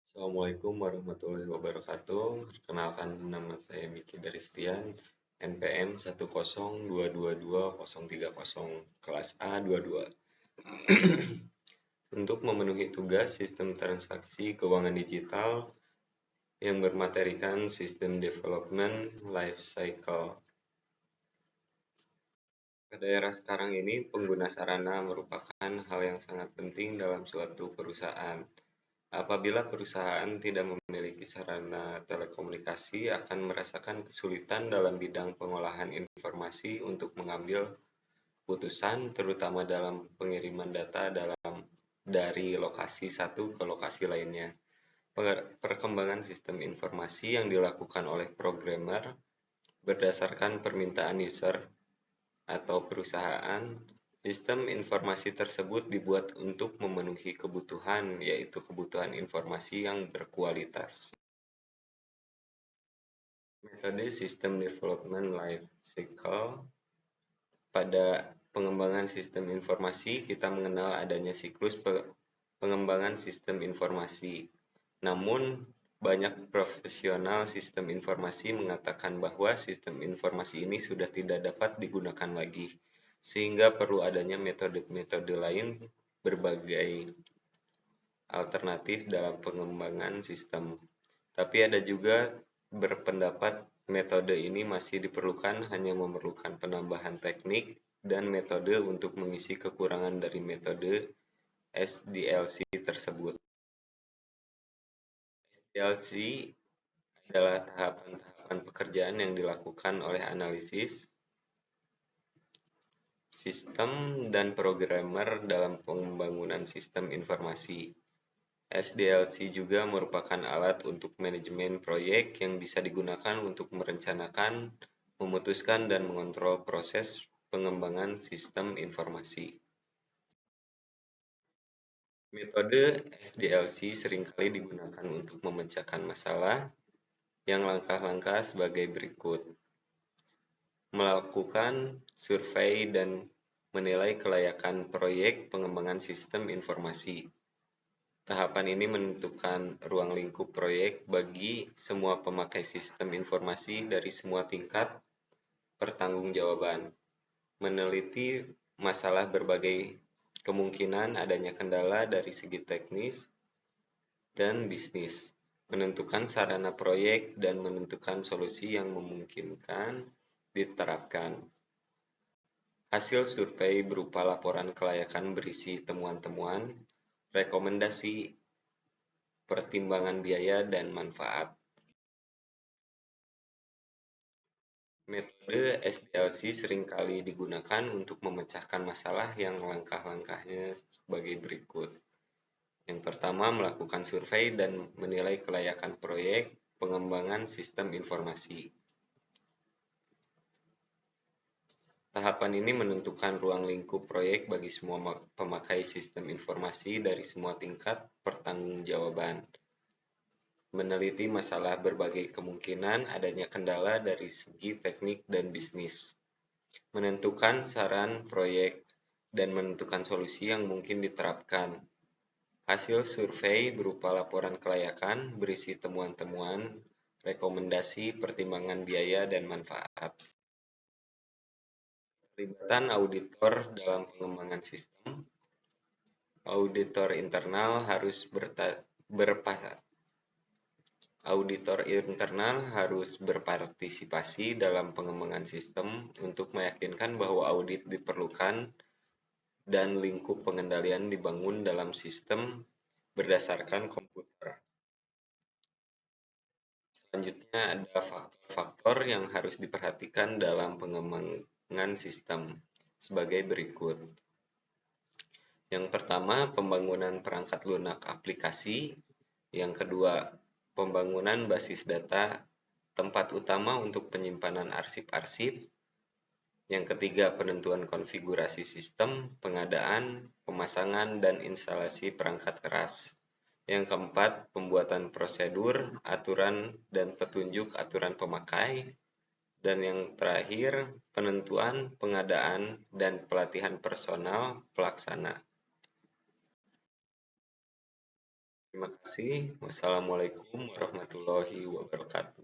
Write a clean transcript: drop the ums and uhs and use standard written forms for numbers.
Assalamualaikum warahmatullahi wabarakatuh. Perkenalkan nama saya Miki Daristian, NPM 102220030 kelas A22. Untuk memenuhi tugas sistem transaksi keuangan digital yang bermaterikan System Development Life Cycle. Pada era sekarang ini, pengguna sarana merupakan hal yang sangat penting dalam suatu perusahaan. Apabila perusahaan tidak memiliki sarana telekomunikasi, akan merasakan kesulitan dalam bidang pengolahan informasi untuk mengambil keputusan, terutama dalam pengiriman data dari lokasi satu ke lokasi lainnya. Perkembangan sistem informasi yang dilakukan oleh programmer berdasarkan permintaan user atau perusahaan. Sistem informasi tersebut dibuat untuk memenuhi kebutuhan, yaitu kebutuhan informasi yang berkualitas. Metode System Development Life Cycle. Pada pengembangan sistem informasi, kita mengenal adanya siklus pengembangan sistem informasi. Namun, banyak profesional sistem informasi mengatakan bahwa sistem informasi ini sudah tidak dapat digunakan lagi, sehingga perlu adanya metode-metode lain berbagai alternatif dalam pengembangan sistem. Tapi ada juga berpendapat metode ini masih diperlukan, hanya memerlukan penambahan teknik dan metode untuk mengisi kekurangan dari metode SDLC tersebut. SDLC adalah tahapan-tahapan pekerjaan yang dilakukan oleh analisis, sistem, dan programmer dalam pembangunan sistem informasi. SDLC juga merupakan alat untuk manajemen proyek yang bisa digunakan untuk merencanakan, memutuskan, dan mengontrol proses pengembangan sistem informasi. Metode SDLC seringkali digunakan untuk memecahkan masalah yang langkah-langkah sebagai berikut. Melakukan survei dan menilai kelayakan proyek pengembangan sistem informasi. Tahapan ini menentukan ruang lingkup proyek bagi semua pemakai sistem informasi dari semua tingkat pertanggungjawaban. Meneliti masalah berbagai kemungkinan adanya kendala dari segi teknis dan bisnis. Menentukan sarana proyek dan menentukan solusi yang memungkinkan diterapkan. Hasil survei berupa laporan kelayakan berisi temuan-temuan, rekomendasi, pertimbangan biaya, dan manfaat. Metode SDLC seringkali digunakan untuk memecahkan masalah yang langkah-langkahnya sebagai berikut. Yang pertama, melakukan survei dan menilai kelayakan proyek pengembangan sistem informasi. Tahapan ini menentukan ruang lingkup proyek bagi semua pemakai sistem informasi dari semua tingkat pertanggungjawaban. Meneliti masalah berbagai kemungkinan adanya kendala dari segi teknik dan bisnis. Menentukan saran proyek dan menentukan solusi yang mungkin diterapkan. Hasil survei berupa laporan kelayakan berisi temuan-temuan, rekomendasi, pertimbangan biaya, dan manfaat. Pelibatan auditor dalam pengembangan sistem. Auditor internal harus berpartisipasi dalam pengembangan sistem untuk meyakinkan bahwa audit diperlukan dan lingkup pengendalian dibangun dalam sistem berdasarkan komputer. Selanjutnya ada faktor-faktor yang harus diperhatikan dalam pengembangan sistem sebagai berikut. Yang pertama, pembangunan perangkat lunak aplikasi. Yang kedua, pembangunan basis data, tempat utama untuk penyimpanan arsip-arsip. Yang ketiga, penentuan konfigurasi sistem, pengadaan, pemasangan, dan instalasi perangkat keras. Yang keempat, pembuatan prosedur, aturan, dan petunjuk aturan pemakai. Dan yang terakhir, penentuan, pengadaan, dan pelatihan personal pelaksana. Terima kasih. Wassalamualaikum warahmatullahi wabarakatuh.